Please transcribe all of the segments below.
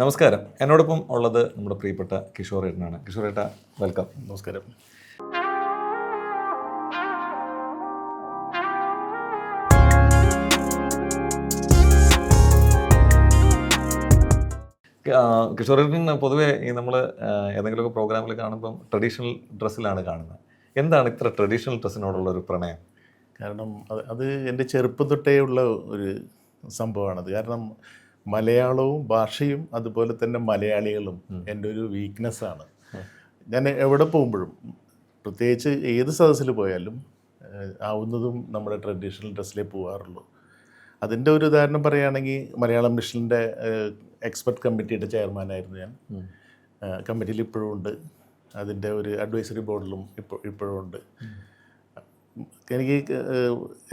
നമസ്കാരം. എന്നോടൊപ്പം ഉള്ളത് നമ്മുടെ പ്രിയപ്പെട്ട കിഷോറേട്ടനാണ്. കിഷോറേട്ട, വെൽക്കം. നമസ്കാരം. കിഷോറേട്ടൻ പൊതുവേ ഈ നമ്മൾ ഏതെങ്കിലുമൊക്കെ പ്രോഗ്രാമിൽ കാണുമ്പം ട്രഡീഷണൽ ഡ്രസ്സിലാണ് കാണുന്നത്. എന്താണ് ഇത്ര ട്രഡീഷണൽ ഡ്രസ്സിനോടുള്ള ഒരു പ്രണയം? കാരണം അത് എൻ്റെ ചെറുപ്പം തൊട്ടേ ഉള്ള ഒരു സംഭവമാണത്. കാരണം മലയാളവും ഭാഷയും അതുപോലെ തന്നെ മലയാളികളും എൻ്റെ ഒരു വീക്ക്നെസ്സാണ്. ഞാൻ എവിടെ പോകുമ്പോഴും, പ്രത്യേകിച്ച് ഏത് സദസ്സിൽ പോയാലും ആവുന്നതും നമ്മുടെ ട്രഡീഷണൽ ഡ്രസ്സിലേ പോകാറുള്ളൂ. അതിൻ്റെ ഒരു ഉദാഹരണം പറയുകയാണെങ്കിൽ, മലയാളം മിഷൻ്റെ എക്സ്പെർട്ട് കമ്മിറ്റിയുടെ ചെയർമാനായിരുന്നു ഞാൻ. കമ്മിറ്റിയിൽ ഇപ്പോഴും ഉണ്ട്. അതിൻ്റെ ഒരു അഡ്വൈസറി ബോർഡിലും ഇപ്പോഴും ഉണ്ട്. എനിക്ക്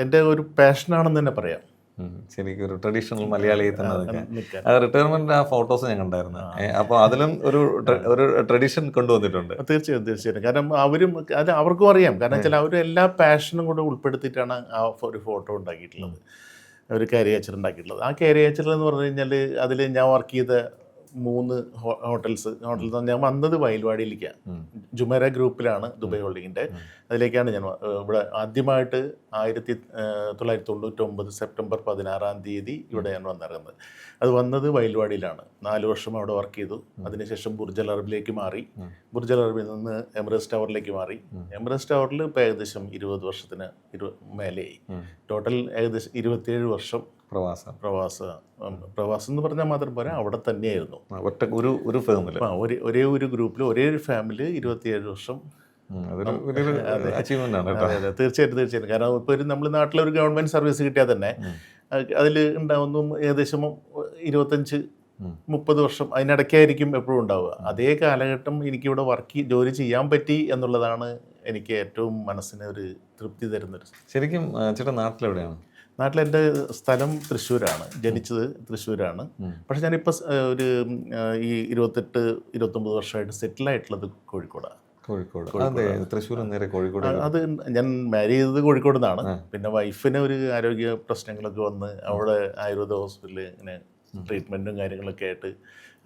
എൻ്റെ ഒരു പാഷനാണെന്ന് തന്നെ പറയാം. ശരിക്കും ഒരു ട്രഡീഷണൽ മലയാളിയെ തന്നെ റിട്ടയർമെന്റ് ആ ഫോട്ടോസ് ഞാൻ കണ്ടായിരുന്നു. അപ്പോൾ അതിലും ഒരു ട്രഡീഷൻ കൊണ്ടുവന്നിട്ടുണ്ട്. തീർച്ചയായും. കാരണം അത് അവർക്കും അറിയാം. കാരണം വെച്ചാൽ അവർ എല്ലാ പാഷനും കൂടെ ഉൾപ്പെടുത്തിയിട്ടാണ് ആ ഒരു ഫോട്ടോ ഉണ്ടാക്കിയിട്ടുള്ളത്, ഒരു കാരിയേച്ചർ ഉണ്ടാക്കിയിട്ടുള്ളത്. ആ കാരിയേച്ചർ എന്ന് പറഞ്ഞു കഴിഞ്ഞാൽ അതിൽ ഞാൻ വർക്ക് ചെയ്ത 3 ഹോട്ടൽസ് ഞാൻ വന്നത് വയൽവാടിയിലേക്കാണ്. Jumeirah ഗ്രൂപ്പിലാണ്, Dubai ഹോൾഡിങ്ങിൻ്റെ. അതിലേക്കാണ് ഞാൻ ഇവിടെ ആദ്യമായിട്ട് 1999 സെപ്റ്റംബർ 16 ഇവിടെ ഞാൻ വന്നിറങ്ങുന്നത്. അത് വന്നത് വയൽവാടിയിലാണ്. 4 വർഷം അവിടെ വർക്ക് ചെയ്തു. അതിനുശേഷം ബുർജ് അൽ അറബിലേക്ക് മാറി. ബുർജ് അൽ അറബിൽ നിന്ന് എമിറേറ്റ്സ് ടവറിലേക്ക് മാറി. എമിറേറ്റ്സ് ടവറിൽ ഇപ്പോൾ ഏകദേശം 20 വർഷത്തിന് മേലെയായി. ടോട്ടൽ ഏകദേശം 27 വർഷം പ്രവാസം എന്ന് പറഞ്ഞാൽ മാത്രം പോരാ, അവിടെ തന്നെയായിരുന്നു. ഒരു ഫേമിൽ ഒരേ ഒരു ഗ്രൂപ്പിൽ ഒരേ ഒരു ഫാമിലി 27 വർഷം. തീർച്ചയായിട്ടും. കാരണം ഇപ്പോൾ നമ്മൾ നാട്ടിലൊരു ഗവൺമെൻറ് സർവീസ് കിട്ടിയാൽ തന്നെ അതിൽ ഉണ്ടാവുന്നു ഏകദേശം 25-30 വർഷം അതിനിടയ്ക്കായിരിക്കും എപ്പോഴും ഉണ്ടാവുക. അതേ കാലഘട്ടം എനിക്കിവിടെ ജോലി ചെയ്യാൻ പറ്റി എന്നുള്ളതാണ് എനിക്ക് ഏറ്റവും മനസ്സിന് ഒരു തൃപ്തി തരുന്നത്. ശരിക്കും ചേട്ടാ നാട്ടിലെവിടെയാണ്? നാട്ടിലെൻ്റെ സ്ഥലം തൃശ്ശൂരാണ്. ജനിച്ചത് തൃശ്ശൂരാണ്. പക്ഷെ ഞാനിപ്പോൾ ഒരു ഈ 28-29 വർഷമായിട്ട് സെറ്റിലായിട്ടുള്ളത് കോഴിക്കോട്. അത് ഞാൻ മാരി ചെയ്തത് കോഴിക്കോട് നിന്നാണ്. പിന്നെ വൈഫിന് ഒരു ആരോഗ്യ പ്രശ്നങ്ങളൊക്കെ വന്ന് അവിടെ ആയുർവേദ ഹോസ്പിറ്റലിൽ ഇങ്ങനെ ട്രീറ്റ്മെൻറ്റും കാര്യങ്ങളൊക്കെ ആയിട്ട്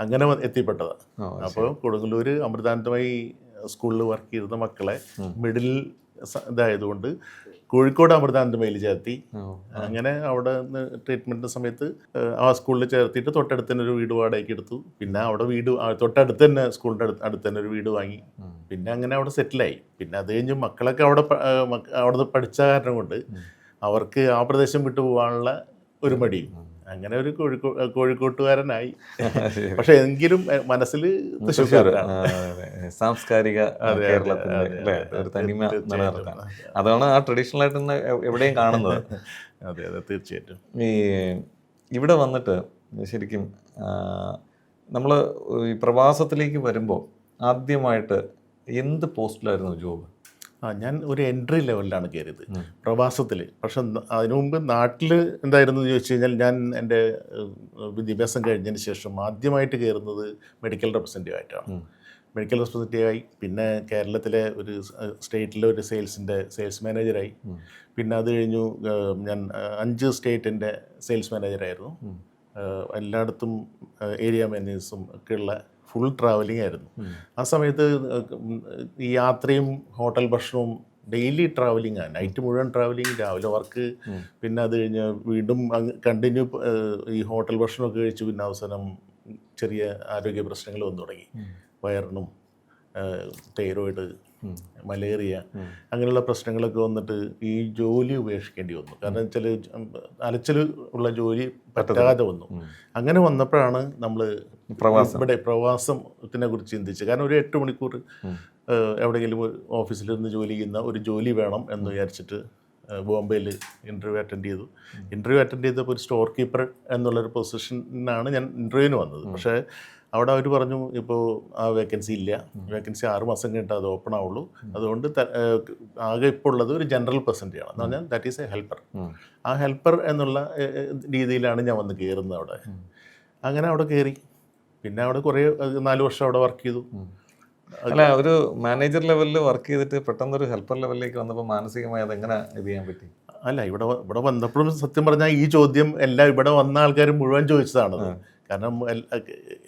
അങ്ങനെ എത്തിപ്പെട്ടതാണ്. അപ്പോൾ കൊടുങ്ങല്ലൂർ അമൃതാനന്ദമയി സ്കൂളിൽ വർക്ക് ചെയ്തിരുന്ന മക്കളെ മിഡിൽ ഇതായതുകൊണ്ട് കോഴിക്കോട് അമൃതാനന്ദമയിൽ ചേർത്തി. അങ്ങനെ അവിടെ ട്രീറ്റ്മെൻറ്റിൻ്റെ സമയത്ത് ആ സ്കൂളിൽ ചേർത്തിയിട്ട് തൊട്ടടുത്ത് തന്നെ ഒരു വീട് വാടകയ്ക്ക് എടുത്തു. പിന്നെ അവിടെ തൊട്ടടുത്ത് തന്നെ സ്കൂളിൻ്റെ അടുത്ത് തന്നെ ഒരു വീട് വാങ്ങി. പിന്നെ അങ്ങനെ അവിടെ സെറ്റിലായി. പിന്നെ അത് കഴിഞ്ഞ് മക്കളൊക്കെ അവിടെ പഠിച്ച കാരണം കൊണ്ട് അവർക്ക് ആ പ്രദേശം വിട്ടു പോകാനുള്ള ഒരു മടിയും. അങ്ങനെ ഒരു കോഴിക്കോട്ടുകാരനായി. പക്ഷെ എങ്കിലും മനസ്സിൽ സാംസ്കാരിക കേരളത്തിന്റെ ഒരു തനിമ നിലനിർത്താൻ അതാണ് ആ ട്രഡീഷണൽ ആയിട്ട് എവിടെയും കാണുന്നത്. അതെ, തീർച്ചയായിട്ടും. ഈ ഇവിടെ വന്നിട്ട് ശരിക്കും നമ്മൾ ഈ പ്രവാസത്തിലേക്ക് വരുമ്പോൾ ആദ്യമായിട്ട് എന്ത് പോസ്റ്റിലായിരുന്നു ജോബ്? ഞാൻ ഒരു എൻട്രി ലെവലിലാണ് കയറിയത് പ്രവാസത്തിൽ. പക്ഷെ അതിനു മുമ്പ് നാട്ടിൽ എന്തായിരുന്നു എന്ന് ചോദിച്ചു കഴിഞ്ഞാൽ, ഞാൻ എൻ്റെ വിദ്യാഭ്യാസം കഴിഞ്ഞതിന് ശേഷം ആദ്യമായിട്ട് കയറുന്നത് മെഡിക്കൽ റെപ്രസെൻറ്റേറ്റീവ് ആയിട്ടാണ്. മെഡിക്കൽ റെപ്രസെൻറ്റേറ്റീവായി. പിന്നെ കേരളത്തിലെ ഒരു സ്റ്റേറ്റിലെ ഒരു സെയിൽസ് മാനേജറായി. പിന്നെ അത് കഴിഞ്ഞു ഞാൻ 5 സ്റ്റേറ്റിൻ്റെ സെയിൽസ് മാനേജറായിരുന്നു. എല്ലായിടത്തും ഏരിയ മാനേജേഴ്സും ഒക്കെയുള്ള ഫുൾ ട്രാവലിംഗ് ആയിരുന്നു. ആ സമയത്ത് ഈ യാത്രയും ഹോട്ടൽ ഭക്ഷണവും ഡെയിലി ട്രാവലിംഗ് ആണ്. നൈറ്റ് മുഴുവൻ ട്രാവലിംഗ്, രാവിലെ വർക്ക്, പിന്നെ അത് കഴിഞ്ഞ് വീണ്ടും കണ്ടിന്യൂ ഈ ഹോട്ടൽ ഭക്ഷണമൊക്കെ കഴിച്ചു. പിന്നെ അവസാനം ചെറിയ ആരോഗ്യ പ്രശ്നങ്ങൾ വന്നു തുടങ്ങി. വയറിനും തൈറോയിഡ്, മലേറിയ, അങ്ങനെയുള്ള പ്രശ്നങ്ങളൊക്കെ വന്നിട്ട് ഈ ജോലി ഉപേക്ഷിക്കേണ്ടി വന്നു. കാരണം വെച്ചാൽ അലച്ചിൽ ഉള്ള ജോലി പറ്റാതെ വന്നു. അങ്ങനെ വന്നപ്പോഴാണ് നമ്മൾ ഇവിടെ പ്രവാസത്തിനെ കുറിച്ച് ചിന്തിച്ചത്. കാരണം ഒരു 8 മണിക്കൂർ എവിടെയെങ്കിലും ഓഫീസിലിരുന്ന് ജോലി ചെയ്യുന്ന ഒരു ജോലി വേണം എന്ന് വിചാരിച്ചിട്ട് ബോംബെയിൽ ഇൻ്റർവ്യൂ അറ്റൻഡ് ചെയ്തപ്പോൾ ഒരു സ്റ്റോർ കീപ്പർ എന്നുള്ളൊരു പൊസിഷനാണ് ഞാൻ ഇൻ്റർവ്യൂവിന് വന്നത്. പക്ഷേ അവിടെ അവർ പറഞ്ഞു, ഇപ്പോൾ ആ വേക്കൻസി ഇല്ല, വേക്കൻസി 6 മാസം കഴിഞ്ഞിട്ട് അത് ഓപ്പൺ ആവുള്ളൂ. അതുകൊണ്ട് ആകെ ഇപ്പോൾ ഉള്ളത് ഒരു ജനറൽ പ്രസൻറ്റേറ്റീവ് ആണ്. എന്ന് പറഞ്ഞാൽ ദാറ്റ് ഈസ് എ ഹെൽപ്പർ. ആ ഹെൽപ്പർ എന്നുള്ള രീതിയിലാണ് ഞാൻ വന്ന് കയറുന്നത് അവിടെ. അങ്ങനെ അവിടെ കയറി. പിന്നെ അവിടെ കുറേ 4 വർഷം അവിടെ വർക്ക് ചെയ്തു. അല്ല, ഒരു മാനേജർ ലെവലിൽ വർക്ക് ചെയ്തിട്ട് പെട്ടെന്നൊരു ഹെൽപ്പർ ലെവലിലേക്ക് വന്നപ്പോൾ മാനസികമായി അതെങ്ങനെ ഇത് ചെയ്യാൻ പറ്റി? അല്ല, ഇവിടെ വന്നപ്പോഴും സത്യം പറഞ്ഞാൽ ഈ ചോദ്യം ഇവിടെ വന്ന ആൾക്കാർ മുഴുവൻ ചോദിച്ചതാണത്. കാരണം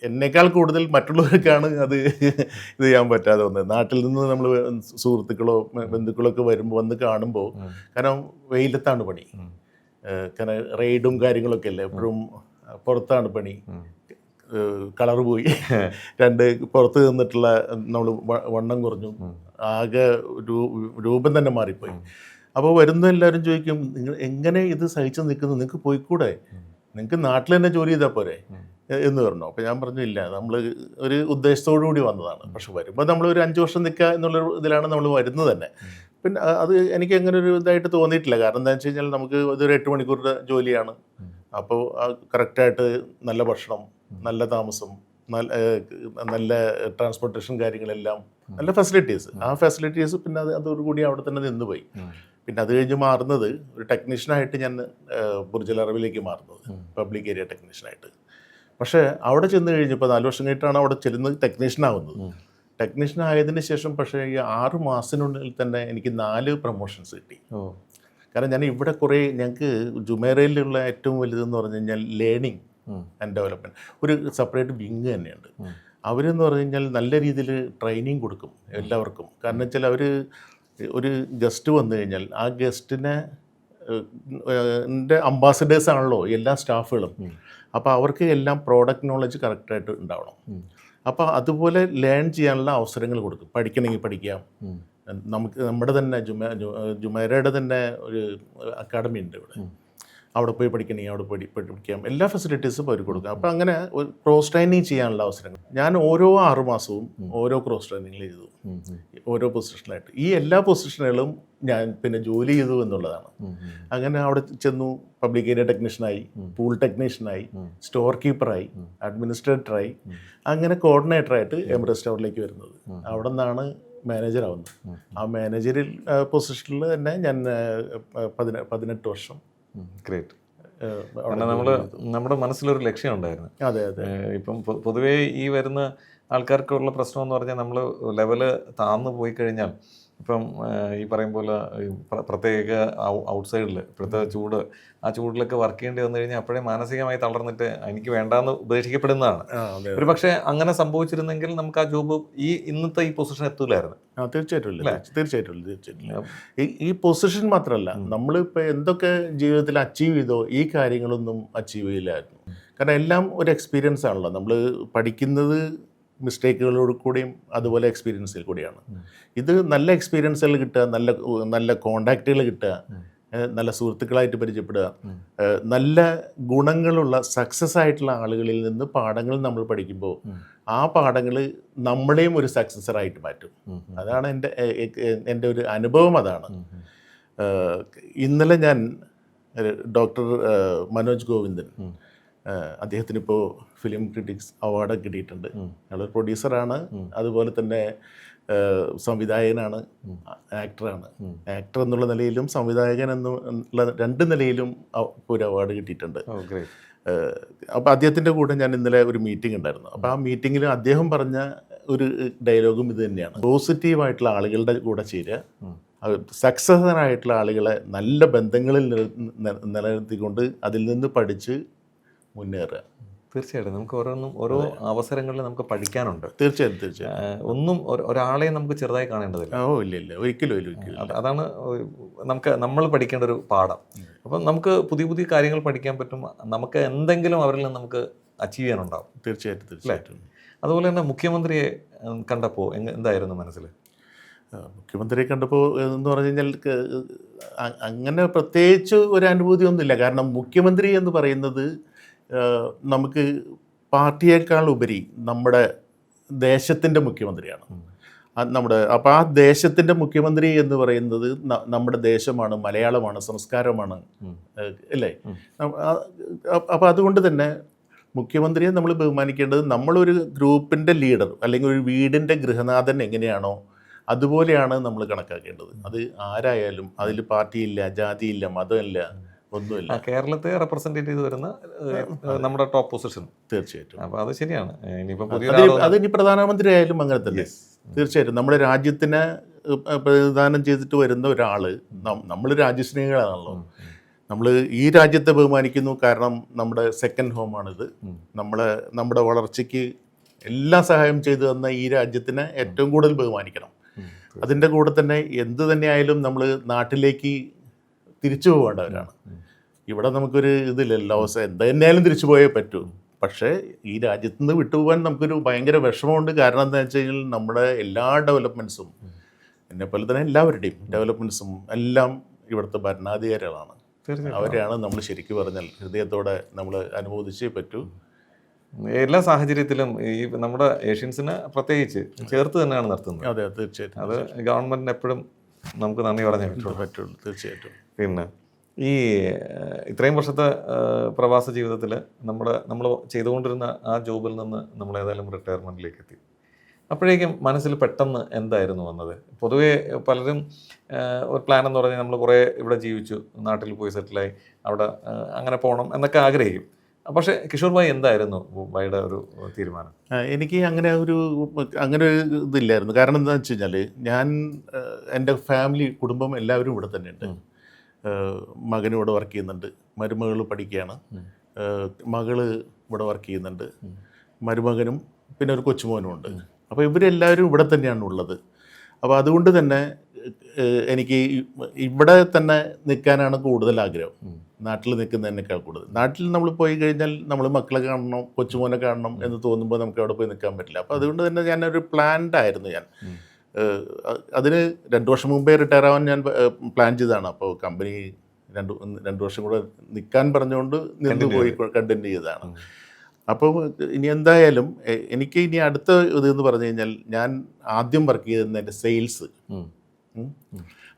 എന്നേക്കാൾ കൂടുതൽ മറ്റുള്ളവർക്കാണ് അത് ഇത് ചെയ്യാൻ പറ്റാതെ വന്നത്. നാട്ടിൽ നിന്ന് നമ്മൾ സുഹൃത്തുക്കളോ ബന്ധുക്കളോ ഒക്കെ വരുമ്പോൾ വന്ന് കാണുമ്പോൾ, കാരണം വെയിലത്താണ് പണി, കാരണം റെയ്ഡും കാര്യങ്ങളൊക്കെ അല്ലേ, എപ്പോഴും പുറത്താണ് പണി, കളർ പോയി, പുറത്ത് നിന്നിട്ടുള്ള നമ്മൾ വണ്ണം കുറഞ്ഞു, ആകെ രൂപം തന്നെ മാറിപ്പോയി. അപ്പോൾ വരുന്ന എല്ലാവരും ചോദിക്കും, നിങ്ങൾ എങ്ങനെ ഇത് സഹിച്ച് നിൽക്കുന്നു, നിങ്ങൾക്ക് പോയിക്കൂടെ, നിങ്ങൾക്ക് നാട്ടിൽ തന്നെ ജോലി ചെയ്താൽ പോരെ എന്ന് പറഞ്ഞു. അപ്പോൾ ഞാൻ പറഞ്ഞു, ഇല്ല, നമ്മൾ ഒരു ഉദ്ദേശത്തോടു കൂടി വന്നതാണ്, പക്ഷെ വരുമ്പോൾ നമ്മൾ ഒരു 5 വർഷം നിൽക്കുക എന്നുള്ള ഇതിലാണ് നമ്മൾ വരുന്നത് തന്നെ. പിന്നെ അത് എനിക്ക് അങ്ങനെ ഒരു ഇതായിട്ട് തോന്നിയിട്ടില്ല. കാരണം എന്താണെന്ന് വെച്ച് കഴിഞ്ഞാൽ നമുക്ക് ഇതൊരു 8 മണിക്കൂറിൻ്റെ ജോലിയാണ്. അപ്പോൾ കറക്റ്റായിട്ട് നല്ല ഭക്ഷണം, നല്ല താമസം, നല്ല ട്രാൻസ്പോർട്ടേഷൻ കാര്യങ്ങളെല്ലാം, നല്ല ഫെസിലിറ്റീസ്. ആ ഫെസിലിറ്റീസ് പിന്നെ അതോടുകൂടി അവിടെ തന്നെ നിന്നുപോയി. പിന്നെ അത് കഴിഞ്ഞ് മാറുന്നത് ഒരു ടെക്നീഷ്യനായിട്ട് ഞാൻ ബുർജ് അൽ അറബിലേക്ക് മാറുന്നത്, പബ്ലിക് ഏരിയ ടെക്നീഷ്യനായിട്ട്. പക്ഷേ അവിടെ ചെന്ന് കഴിഞ്ഞപ്പോൾ 4 വർഷം കഴിഞ്ഞിട്ടാണ് അവിടെ ചെല്ലുന്നത് ടെക്നീഷ്യനാവുന്നത്. ടെക്നീഷ്യൻ ആയതിനു ശേഷം പക്ഷേ ഈ 6 മാസത്തിനുള്ളിൽ തന്നെ എനിക്ക് 4 പ്രൊമോഷൻസ് കിട്ടി. കാരണം ഞാൻ ഇവിടെ കുറേ, ഞങ്ങൾക്ക് ജുമേറയിലുള്ള ഏറ്റവും വലുതെന്ന് പറഞ്ഞു കഴിഞ്ഞാൽ ലേണിംഗ് ആൻഡ് ഡെവലപ്മെൻറ്റ് ഒരു സെപ്പറേറ്റ് വിങ് തന്നെയുണ്ട്. അവരെന്ന് പറഞ്ഞു കഴിഞ്ഞാൽ നല്ല രീതിയിൽ ട്രെയിനിങ് കൊടുക്കും എല്ലാവർക്കും. കാരണം വെച്ചാൽ അവർ ഒരു ഗസ്റ്റ് വന്നു കഴിഞ്ഞാൽ ആ ഗസ്റ്റിനെ അംബാസഡേഴ്സ് ആണല്ലോ എല്ലാ സ്റ്റാഫുകളും. അപ്പോൾ അവർക്ക് എല്ലാം പ്രോഡക്റ്റ് നോളജ് കറക്റ്റായിട്ട് ഉണ്ടാവണം. അപ്പോൾ അതുപോലെ ലേൺ ചെയ്യാനുള്ള അവസരങ്ങൾ കൊടുക്കും. പഠിക്കണമെങ്കിൽ പഠിക്കാം. നമുക്ക് നമ്മുടെ തന്നെ ജുമേരയുടെ തന്നെ ഒരു അക്കാഡമി ഉണ്ട് ഇവിടെ. അവിടെ പോയി പഠിക്കണമെങ്കിൽ അവിടെ പോയി പഠിക്കാം. എല്ലാ ഫെസിലിറ്റീസും അവർ കൊടുക്കുക. അപ്പോൾ അങ്ങനെ ക്രോസ് ട്രെയിനിങ് ചെയ്യാനുള്ള അവസരങ്ങൾ. ഞാൻ ഓരോ 6 മാസവും ഓരോ ക്രോസ് ട്രെയിനിങ് ചെയ്തു, ഓരോ പൊസിഷനിലായിട്ട്. ഈ എല്ലാ പൊസിഷനുകളും ഞാൻ പിന്നെ ജോലി ചെയ്തു എന്നുള്ളതാണ്. അങ്ങനെ അവിടെ ചെന്നു, പബ്ലിക് ഏരിയ ടെക്നീഷ്യനായി, പൂൾ ടെക്നീഷ്യനായി, സ്റ്റോർ കീപ്പറായി, അഡ്മിനിസ്ട്രേറ്ററായി, അങ്ങനെ കോർഡിനേറ്ററായിട്ട് എമിറേറ്റ്സ് സ്റ്റോറിലേക്ക് വരുന്നത്. അവിടെ നിന്നാണ് മാനേജറാവുന്നത്. ആ മാനേജറിൽ പൊസിഷനിൽ തന്നെ ഞാൻ 18 വർഷം. ഗ്രേറ്റ്. കാരണം നമ്മുടെ മനസ്സിലൊരു ലക്ഷ്യം ഉണ്ടായിരുന്നു. അതെ അതെ. ഇപ്പം പൊതുവേ ഈ വരുന്ന ആൾക്കാർക്കുള്ള പ്രശ്നം എന്ന് പറഞ്ഞാൽ നമ്മൾ ലെവല് താഴ്ന്നു പോയി കഴിഞ്ഞാൽ, ഇപ്പം ഈ പറയും പോലെ പ്രത്യേക ഔട്ട്സൈഡിൽ ഇപ്പോഴത്തെ ചൂട്, ആ ചൂടിലൊക്കെ വർക്ക് ചെയ്യേണ്ടി വന്നു കഴിഞ്ഞാൽ അപ്പോഴേ മാനസികമായി തളർന്നിട്ട് എനിക്ക് വേണ്ടാന്ന് ഉപദേശിക്കപ്പെടുന്നതാണ്. ഒരു പക്ഷേ അങ്ങനെ സംഭവിച്ചിരുന്നെങ്കിൽ നമുക്ക് ആ ജോബ് ഇന്നത്തെ ഈ പൊസിഷൻ എത്തൂലായിരുന്നു. തീർച്ചയായിട്ടും. ഈ പൊസിഷൻ മാത്രമല്ല, നമ്മളിപ്പോൾ എന്തൊക്കെ ജീവിതത്തിൽ അച്ചീവ് ചെയ്തോ ഈ കാര്യങ്ങളൊന്നും അച്ചീവ് ചെയ്യില്ലായിരുന്നു. കാരണം എല്ലാം ഒരു എക്സ്പീരിയൻസ് ആണല്ലോ. നമ്മൾ പഠിക്കുന്നത് മിസ്റ്റേക്കുകളോട് കൂടിയും അതുപോലെ എക്സ്പീരിയൻസിൽ കൂടിയാണ്. ഇത് നല്ല എക്സ്പീരിയൻസുകൾ കിട്ടുക, നല്ല കോണ്ടാക്റ്റുകൾ കിട്ടുക, നല്ല സുഹൃത്തുക്കളായിട്ട് പരിചയപ്പെടുക, നല്ല ഗുണങ്ങളുള്ള സക്സസ് ആയിട്ടുള്ള ആളുകളിൽ നിന്ന് പാഠങ്ങൾ നമ്മൾ പഠിക്കുമ്പോൾ ആ പാഠങ്ങൾ നമ്മളെയും ഒരു സക്സസറായിട്ട് മാറ്റും. അതാണ് എൻ്റെ ഒരു അനുഭവം. അതാണ് ഇന്നലെ ഞാൻ ഡോക്ടർ മനോജ് ഗോവിന്ദൻ, അദ്ദേഹത്തിനിപ്പോൾ ഫിലിം ക്രിറ്റിക്സ് അവാർഡ് കിട്ടിയിട്ടുണ്ട്. അയാളൊരു പ്രൊഡ്യൂസറാണ്, അതുപോലെ തന്നെ സംവിധായകനാണ്, ആക്ടറാണ്. ആക്ടർ എന്നുള്ള നിലയിലും സംവിധായകൻ എന്നുള്ള 2 നിലയിലും ഒരു അവാർഡ് കിട്ടിയിട്ടുണ്ട്. അപ്പോൾ അദ്ദേഹത്തിൻ്റെ കൂടെ ഞാൻ ഇന്നലെ ഒരു മീറ്റിംഗ് ഉണ്ടായിരുന്നു. അപ്പോൾ ആ മീറ്റിങ്ങിൽ അദ്ദേഹം പറഞ്ഞ ഒരു ഡയലോഗും ഇത് തന്നെയാണ്: പോസിറ്റീവായിട്ടുള്ള ആളുകളുടെ കൂടെ ചേരുക, സക്സസ്ഫുള്ളായിട്ടുള്ള ആളുകളെ നല്ല ബന്ധങ്ങളിൽ നിലനിർത്തിക്കൊണ്ട് അതിൽ നിന്ന് പഠിച്ച് മുന്നേറുക. തീർച്ചയായിട്ടും നമുക്ക് ഓരോ അവസരങ്ങളിൽ നമുക്ക് പഠിക്കാനുണ്ട്. തീർച്ചയായിട്ടും. ഒന്നും ഒരാളെയും നമുക്ക് ചെറുതായി കാണേണ്ടതില്ല. ഇല്ല, ഒരിക്കലും. അതാണ് നമ്മൾ പഠിക്കേണ്ട ഒരു പാഠം. അപ്പം നമുക്ക് പുതിയ പുതിയ കാര്യങ്ങൾ പഠിക്കാൻ പറ്റും. നമുക്ക് എന്തെങ്കിലും അവരിൽ നിന്ന് നമുക്ക് അച്ചീവ് ചെയ്യാനുണ്ടാവും. തീർച്ചയായിട്ടും. അതുപോലെ തന്നെ മുഖ്യമന്ത്രിയെ കണ്ടപ്പോൾ എന്തായിരുന്നു മനസ്സിൽ? മുഖ്യമന്ത്രിയെ കണ്ടപ്പോൾ എന്ന് പറഞ്ഞു കഴിഞ്ഞാൽ അങ്ങനെ പ്രത്യേകിച്ച് ഒരു അനുഭൂതി ഒന്നുമില്ല. കാരണം മുഖ്യമന്ത്രി എന്ന് പറയുന്നത് നമുക്ക് പാർട്ടിയേക്കാൾ ഉപരി നമ്മുടെ ദേശത്തിൻ്റെ മുഖ്യമന്ത്രിയാണ്. അപ്പോൾ ആ ദേശത്തിൻ്റെ മുഖ്യമന്ത്രി എന്ന് പറയുന്നത് നമ്മുടെ ദേശമാണ്, മലയാളമാണ്, സംസ്കാരമാണ്, അല്ലേ? അപ്പോൾ അതുകൊണ്ട് തന്നെ മുഖ്യമന്ത്രിയെ നമ്മൾ ബഹുമാനിക്കേണ്ടത് നമ്മളൊരു ഗ്രൂപ്പിൻ്റെ ലീഡർ അല്ലെങ്കിൽ ഒരു വീടിൻ്റെ ഗൃഹനാഥൻ എങ്ങനെയാണോ അതുപോലെയാണ് നമ്മൾ കണക്കാക്കേണ്ടത്. അത് ആരായാലും അതിൽ പാർട്ടിയില്ല, ജാതിയില്ല, മതമില്ല, ഒന്നുമില്ല. കേരളത്തെ റെപ്രസെന്റ് ചെയ്ത് വരുന്ന നമ്മുടെ ടോപ്പ് പൊസിഷൻ. തീർച്ചയായിട്ടും. അപ്പോൾ അത് ശരിയാണ്. അതിനി പ്രധാനമന്ത്രി ആയാലും അങ്ങനെ തന്നെ. തീർച്ചയായിട്ടും നമ്മുടെ രാജ്യത്തിനെ പ്രതിദാനം ചെയ്തിട്ട് വരുന്ന ഒരാൾ, നമ്മൾ രാജ്യസ്നേഹികളാണല്ലോ. നമ്മൾ ഈ രാജ്യത്തെ ബഹുമാനിക്കുന്നു, കാരണം നമ്മുടെ സെക്കൻഡ് ഹോമാണിത്. നമ്മുടെ വളർച്ചയ്ക്ക് എല്ലാ സഹായം ചെയ്തു തന്ന ഈ രാജ്യത്തിനെ ഏറ്റവും കൂടുതൽ ബഹുമാനിക്കണം. അതിൻ്റെ കൂടെ തന്നെ എന്ത് തന്നെയായാലും നമ്മൾ നാട്ടിലേക്ക് തിരിച്ചു പോകേണ്ടവരാണ്. ഇവിടെ നമുക്കൊരു ഇതില്ലല്ലോ, എന്ത് തന്നെയായാലും തിരിച്ചു പോയേ പറ്റൂ. പക്ഷേ ഈ രാജ്യത്ത് നിന്ന് വിട്ടുപോകാൻ നമുക്കൊരു ഭയങ്കര വിഷമമുണ്ട്. കാരണം എന്താണെന്ന് വെച്ച് കഴിഞ്ഞാൽ നമ്മുടെ എല്ലാ ഡെവലപ്മെൻറ്റ്സും, എന്നെപ്പോലെ തന്നെ എല്ലാവരുടെയും ഡെവലപ്മെൻറ്റ്സും എല്ലാം ഇവിടുത്തെ ഭരണാധികാരികളാണ്. അവരെയാണ് നമ്മൾ ശരിക്കും പറഞ്ഞാൽ ഹൃദയത്തോടെ നമ്മൾ അനുമോദിച്ചേ പറ്റൂ. എല്ലാ സാഹചര്യത്തിലും ഈ നമ്മുടെ ഏഷ്യൻസിന് പ്രത്യേകിച്ച് ചേർത്ത് തന്നെയാണ് നിർത്തുന്നത്. അതെ, തീർച്ചയായിട്ടും. അത് ഗവൺമെൻറ്റിന് എപ്പോഴും നമുക്ക് നന്ദി പറഞ്ഞേ പറ്റുള്ളൂ. തീർച്ചയായിട്ടും. പിന്നെ ഈ ഇത്രയും വർഷത്തെ പ്രവാസ ജീവിതത്തിൽ നമ്മൾ ചെയ്തുകൊണ്ടിരുന്ന ആ ജോബിൽ നിന്ന് നമ്മൾ ഏതായാലും റിട്ടയർമെൻറ്റിലേക്ക് എത്തി. അപ്പോഴേക്കും മനസ്സിൽ പെട്ടെന്ന് എന്തായിരുന്നു വന്നത്? പൊതുവേ പലരും ഒരു പ്ലാൻ എന്ന് പറഞ്ഞാൽ നമ്മൾ കുറേ ഇവിടെ ജീവിച്ചു, നാട്ടിൽ പോയി സെറ്റിലായി, അവിടെ അങ്ങനെ പോകണം എന്നൊക്കെ ആഗ്രഹിക്കും. പക്ഷേ കിഷോർ ഭായ് എന്തായിരുന്നു ഭായിയുടെ ഒരു തീരുമാനം? എനിക്ക് അങ്ങനെ ഒരു ഇതില്ലായിരുന്നു. കാരണം എന്താണെന്ന് വെച്ച് കഴിഞ്ഞാൽ ഞാൻ എൻ്റെ ഫാമിലി കുടുംബം എല്ലാവരും ഇവിടെ തന്നെയുണ്ട്. മകനും ഇവിടെ വർക്ക് ചെയ്യുന്നുണ്ട്, മരുമകൾ പഠിക്കുകയാണ്, മകള് ഇവിടെ വർക്ക് ചെയ്യുന്നുണ്ട്, മരുമകനും പിന്നെ ഒരു കൊച്ചുമോനും ഉണ്ട്. അപ്പോൾ ഇവരെല്ലാവരും ഇവിടെ തന്നെയാണ് ഉള്ളത്. അപ്പോൾ അതുകൊണ്ട് തന്നെ എനിക്ക് ഇവിടെ തന്നെ നിൽക്കാനാണ് കൂടുതൽ ആഗ്രഹം, നാട്ടിൽ നിൽക്കുന്നതിനേക്കാൾ കൂടുതൽ. നാട്ടിൽ നമ്മൾ പോയി കഴിഞ്ഞാൽ നമ്മൾ മക്കളെ കാണണം, കൊച്ചുമോനെ കാണണം എന്ന് തോന്നുമ്പോൾ നമുക്ക് അവിടെ പോയി നിൽക്കാൻ പറ്റില്ല. അപ്പോൾ അതുകൊണ്ട് തന്നെ ഞാനൊരു പ്ലാൻഡ് ആയിരുന്നു. അതിന് 2 വർഷം മുമ്പേ റിട്ടയർ ആവാൻ ഞാൻ പ്ലാൻ ചെയ്തതാണ്. അപ്പോൾ കമ്പനി 2 വർഷം കൂടെ നിൽക്കാൻ പറഞ്ഞുകൊണ്ട് നിന്ന് പോയി കണ്ടിന്യൂ ചെയ്തതാണ്. അപ്പോൾ ഇനി എന്തായാലും എനിക്ക് ഇനി അടുത്ത ഇതെന്ന് പറഞ്ഞു കഴിഞ്ഞാൽ, ഞാൻ ആദ്യം വർക്ക് ചെയ്തിരുന്ന എൻ്റെ സെയിൽസ്,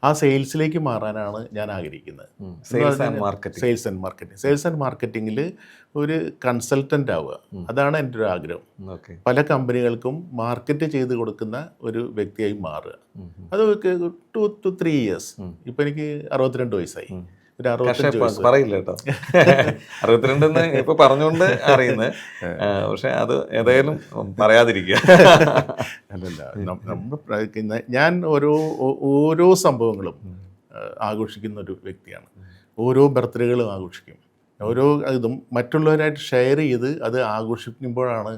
ആ സെയിൽസിലേക്ക് മാറാനാണ് ഞാൻ ആഗ്രഹിക്കുന്നത്. സെയിൽസ് ആൻഡ് മാർക്കറ്റിങ്ങിൽ ഒരു കൺസൾട്ടൻ്റ് ആവുക, അതാണ് എൻ്റെ ഒരു ആഗ്രഹം. പല കമ്പനികൾക്കും മാർക്കറ്റ് ചെയ്ത് കൊടുക്കുന്ന ഒരു വ്യക്തിയായി മാറുക. അത് 2 to 3 years. ഇപ്പം എനിക്ക് 62 വയസ്സായി. ഒരു 65 വയസ്സ് പറയില്ല കേട്ടോ, 62 ഇപ്പൊ പറഞ്ഞുകൊണ്ട് അറിയുന്നത്. പക്ഷെ അത് ഏതായാലും പറയാതിരിക്കുക. അല്ലല്ല, ഞാൻ ഓരോ സംഭവങ്ങളും ആഘോഷിക്കുന്ന ഒരു വ്യക്തിയാണ്. ഓരോ ബർത്ത്ഡേകളും ആഘോഷിക്കും. ഓരോ ഇതും മറ്റുള്ളവരായിട്ട് ഷെയർ ചെയ്ത് അത് ആഘോഷിക്കുമ്പോഴാണ്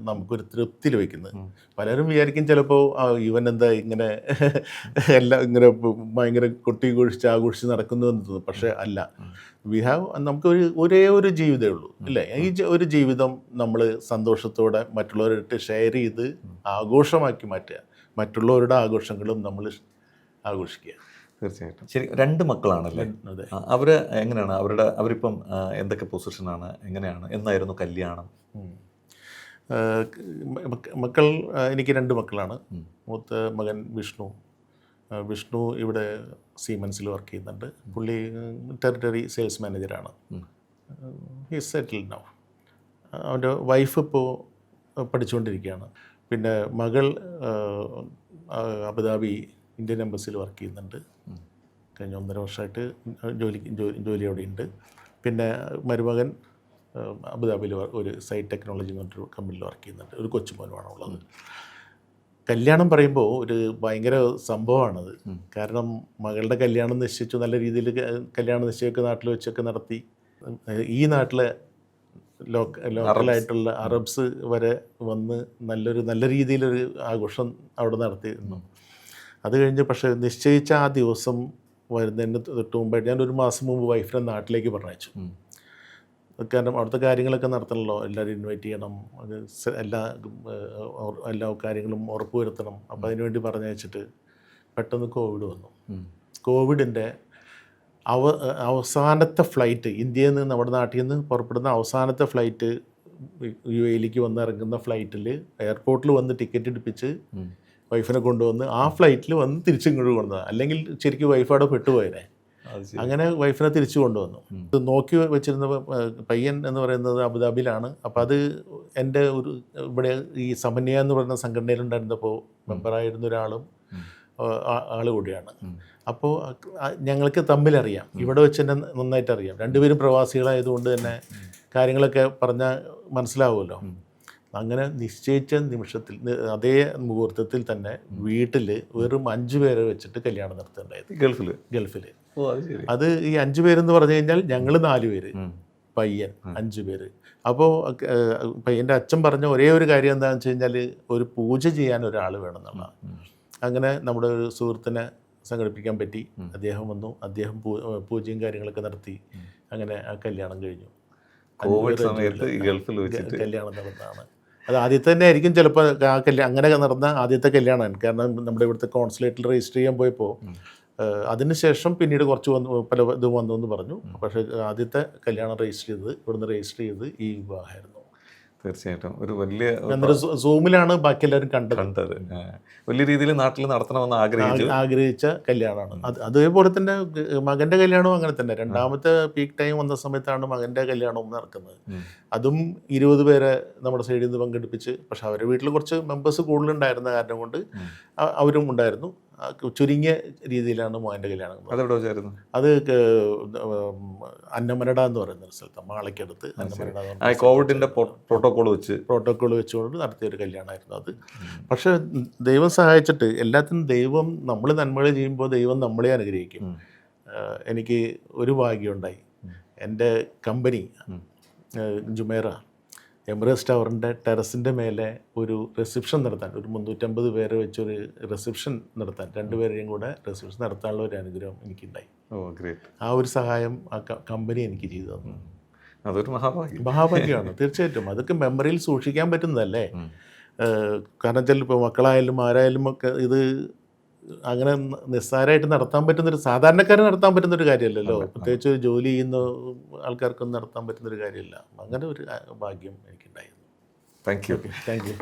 നമുക്കൊരു തൃപ്തി ലഭിക്കുന്നത്. പലരും വിചാരിക്കും ചിലപ്പോൾ ഇവൻ എന്താ ഇങ്ങനെ എല്ലാം ഇങ്ങനെ ഭയങ്കര കൊട്ടിഘോഷിച്ച് ആഘോഷിച്ച് നടക്കുന്നു എന്ന് തോന്നും. പക്ഷേ അല്ല, നമുക്ക് ഒരേ ഒരു ജീവിതമേ ഉള്ളൂ, ഇല്ലേ? ഈ ഒരു ജീവിതം നമ്മൾ സന്തോഷത്തോടെ മറ്റുള്ളവരായിട്ട് ഷെയർ ചെയ്ത് ആഘോഷമാക്കി മാറ്റുക, മറ്റുള്ളവരുടെ ആഘോഷങ്ങളും നമ്മൾ ആഘോഷിക്കുക. തീർച്ചയായിട്ടും. ശരി, 2 മക്കളാണല്ലേ? അവര് എങ്ങനെയാണ്? അവരിപ്പം എന്തൊക്കെ പൊസിഷനാണ്, എങ്ങനെയാണ്, എന്നായിരുന്നു കല്യാണം? മക്കൾ എനിക്ക് 2 മക്കളാണ്. മൂത്ത മകൻ വിഷ്ണു ഇവിടെ സീമെൻസിൽ വർക്ക് ചെയ്യുന്നുണ്ട്. പുള്ളി ടെറിട്ടറി സെയിൽസ് മാനേജറാണ്. He settled now. അവൻ്റെ വൈഫ് ഇപ്പോൾ പഠിച്ചുകൊണ്ടിരിക്കുകയാണ്. പിന്നെ മകൾ അബുദാബി ഇന്ത്യൻ എംബസിയിൽ വർക്ക് ചെയ്യുന്നുണ്ട്. കഴിഞ്ഞ 1.5 വർഷമായിട്ട് ജോലി അവിടെ ഉണ്ട്. പിന്നെ മരുമകൻ അബുദാബിയിൽ ഒരു സൈറ്റ് ടെക്നോളജി എന്ന് പറഞ്ഞൊരു കമ്പനിയിൽ വർക്ക് ചെയ്യുന്നുണ്ട്. ഒരു കൊച്ചുമോനുമാണ് ഉള്ളത്. കല്യാണം പറയുമ്പോൾ ഒരു ഭയങ്കര സംഭവമാണത്. കാരണം മകളുടെ കല്യാണം നിശ്ചയിച്ചു, നല്ല രീതിയിൽ കല്യാണ നിശ്ചയമൊക്കെ നാട്ടിൽ വെച്ചൊക്കെ നടത്തി. ഈ നാട്ടിലെ ലോക്കലായിട്ടുള്ള അറബ്സ് വരെ വന്ന് നല്ല രീതിയിലൊരു ആഘോഷം അവിടെ നടത്തിയിരുന്നു. അത് കഴിഞ്ഞ് പക്ഷേ നിശ്ചയിച്ച ആ ദിവസം വരുന്നതിന് തൊട്ട് മുമ്പായിട്ട് ഞാൻ 1 മാസം മുമ്പ് വൈഫിനെ നാട്ടിലേക്ക് പറഞ്ഞയച്ചു. കാരണം അവിടുത്തെ കാര്യങ്ങളൊക്കെ നടത്തണമല്ലോ, എല്ലാവരും ഇൻവൈറ്റ് ചെയ്യണം, അത് എല്ലാ കാര്യങ്ങളും ഉറപ്പ് വരുത്തണം. അപ്പോൾ അതിനുവേണ്ടി പറഞ്ഞയച്ചിട്ട് പെട്ടെന്ന് കോവിഡ് വന്നു. കോവിഡിൻ്റെ അവസാനത്തെ ഫ്ലൈറ്റ്, ഇന്ത്യയിൽ നിന്ന് നമ്മുടെ നാട്ടിൽ നിന്ന് പുറപ്പെടുന്ന അവസാനത്തെ ഫ്ലൈറ്റ് UAE വന്നിറങ്ങുന്ന ഫ്ലൈറ്റിൽ എയർപോർട്ടിൽ വന്ന് ടിക്കറ്റ് എടുപ്പിച്ച് വൈഫിനെ കൊണ്ടുവന്ന് ആ ഫ്ലൈറ്റിൽ വന്ന് തിരിച്ചിങ്ങോട്ട് കൊണ്ടുവന്നത്. അല്ലെങ്കിൽ ശരിക്കും വൈഫ് അവിടെ പെട്ടുപോയനെ. അങ്ങനെ വൈഫിനെ തിരിച്ചു കൊണ്ടുവന്നു. ഇത് നോക്കി വെച്ചിരുന്ന പയ്യൻ എന്ന് പറയുന്നത് അബുദാബിയിലാണ്. അപ്പോൾ അത് എൻ്റെ ഇവിടെ ഈ സമന്വയ എന്ന് പറയുന്ന സംഘടനയിലുണ്ടായിരുന്നപ്പോൾ മെമ്പറായിരുന്ന ആൾ കൂടിയാണ്. അപ്പോൾ ഞങ്ങൾക്ക് തമ്മിലറിയാം, ഇവിടെ വെച്ച് തന്നെ നന്നായിട്ട് അറിയാം. 2 പേരും പ്രവാസികളായതുകൊണ്ട് തന്നെ കാര്യങ്ങളൊക്കെ പറഞ്ഞാൽ മനസ്സിലാവുമല്ലോ. അങ്ങനെ നിശ്ചയിച്ച നിമിഷത്തിൽ അതേ മുഹൂർത്തത്തിൽ തന്നെ വീട്ടിൽ വെറും 5 പേരെ വെച്ചിട്ട് കല്യാണം നടത്തേണ്ടായത് ഗൾഫിൽ. ഓ അത് ശരി. അത് ഈ 5 പേരെന്ന് പറഞ്ഞു കഴിഞ്ഞാൽ ഞങ്ങൾ 4 പേര്, പയ്യൻ 5 പേര്. അപ്പോൾ പയ്യൻ്റെ അച്ഛൻ പറഞ്ഞ ഒരേ ഒരു കാര്യം എന്താണെന്ന് വെച്ച് കഴിഞ്ഞാൽ ഒരു പൂജ ചെയ്യാൻ ഒരാൾ വേണം എന്നുള്ളതാണ്. അങ്ങനെ നമ്മുടെ ഒരു സുഹൃത്തിനെ സംഘടിപ്പിക്കാൻ പറ്റി. അദ്ദേഹം വന്നു, അദ്ദേഹം പൂജയും കാര്യങ്ങളൊക്കെ നടത്തി. അങ്ങനെ ആ കല്യാണം കഴിഞ്ഞു. കോവിഡ് സമയത്ത് ഈ ഗൾഫിൽ വെച്ചിട്ട് കല്യാണം നടന്നതാണ്. അത് ആദ്യത്തെ തന്നെ ആയിരിക്കും ചിലപ്പോൾ ആ അങ്ങനെ നടന്ന ആദ്യത്തെ കല്യാണമാണ്. കാരണം നമ്മുടെ ഇവിടുത്തെ കോൺസുലേറ്റിൽ രജിസ്റ്റർ ചെയ്യാൻ പോയപ്പോൾ അതിനുശേഷം പിന്നീട് കുറച്ച് പല ഇതും വന്നു എന്ന് പറഞ്ഞു. പക്ഷേ ആദ്യത്തെ കല്യാണം രജിസ്റ്റർ ചെയ്തത് ഇവിടുന്ന് രജിസ്റ്റർ ചെയ്തത് ഈ വിവാഹമായിരുന്നു. തീർച്ചയായിട്ടും ഒരു വലിയ എന്നിട്ട് സൂമിലാണ് ബാക്കി എല്ലാവരും കണ്ടത്. വലിയ രീതിയിൽ നാട്ടിൽ നടത്തണമെന്ന് ആഗ്രഹിച്ച കല്യാണമാണ്. അതേപോലെ തന്നെ മകൻ്റെ കല്യാണവും അങ്ങനെ തന്നെ. രണ്ടാമത്തെ പീക്ക് ടൈം വന്ന സമയത്താണ് മകൻ്റെ കല്യാണവും നടക്കുന്നത്. അതും 20 പേരെ നമ്മുടെ സൈഡിൽ നിന്ന് പങ്കെടുപ്പിച്ച്. പക്ഷെ അവരുടെ വീട്ടിൽ കുറച്ച് മെമ്പേഴ്സ് കൂടുതലുണ്ടായിരുന്ന കാരണം കൊണ്ട് അവരും ഉണ്ടായിരുന്നു. ചുരുങ്ങിയ രീതിയിലാണ് മോൻ്റെ കല്യാണം. അതെവിടെ വെച്ചായിരുന്നു? അത് അന്നമനട എന്ന് പറയുന്ന ഒരു സ്ഥലത്ത്, മാളയ്ക്കടുത്ത് അന്നമനട. കോവിഡിൻ്റെ പ്രോട്ടോകോൾ വെച്ചുകൊണ്ട് നടത്തിയൊരു കല്യാണമായിരുന്നു അത്. പക്ഷെ ദൈവം സഹായിച്ചിട്ട് എല്ലാത്തിനും ദൈവം, നമ്മൾ നന്മകൾ ചെയ്യുമ്പോൾ ദൈവം നമ്മളെ അനുഗ്രഹിക്കും. എനിക്ക് ഒരു ഭാഗ്യമുണ്ടായി. എൻ്റെ കമ്പനി ജുമേറ എമിറേറ്റ്സ് ടവറിൻ്റെ ടെറസിൻ്റെ മേലെ ഒരു റിസപ്ഷൻ നടത്താൻ, ഒരു 350 പേരെ വെച്ചൊരു റിസപ്ഷൻ നടത്താൻ, 2 പേരെയും കൂടെ റിസപ്ഷൻ നടത്താനുള്ള ഒരു അനുഗ്രഹം എനിക്കുണ്ടായി. ആ ഒരു സഹായം ആ കമ്പനി എനിക്ക് ചെയ്തു തന്നു. അതൊരു മഹാഭാഗ്യമാണ് തീർച്ചയായിട്ടും. അതൊക്കെ മെമ്മറിയിൽ സൂക്ഷിക്കാൻ പറ്റുന്നതല്ലേ. കാരണം വെച്ചാൽ ഇപ്പോൾ മക്കളായാലും ആരായാലും ഒക്കെ ഇത് അങ്ങനെ നിസ്സാരമായിട്ട് നടത്താൻ പറ്റുന്നൊരു, സാധാരണക്കാരൻ നടത്താൻ പറ്റുന്നൊരു കാര്യമല്ലല്ലോ. പ്രത്യേകിച്ച് ജോലി ചെയ്യുന്ന ആൾക്കാർക്കൊന്നും നടത്താൻ പറ്റുന്നൊരു കാര്യമില്ല. അങ്ങനെ ഒരു ഭാഗ്യം എനിക്കുണ്ടായിരുന്നു. Thank you.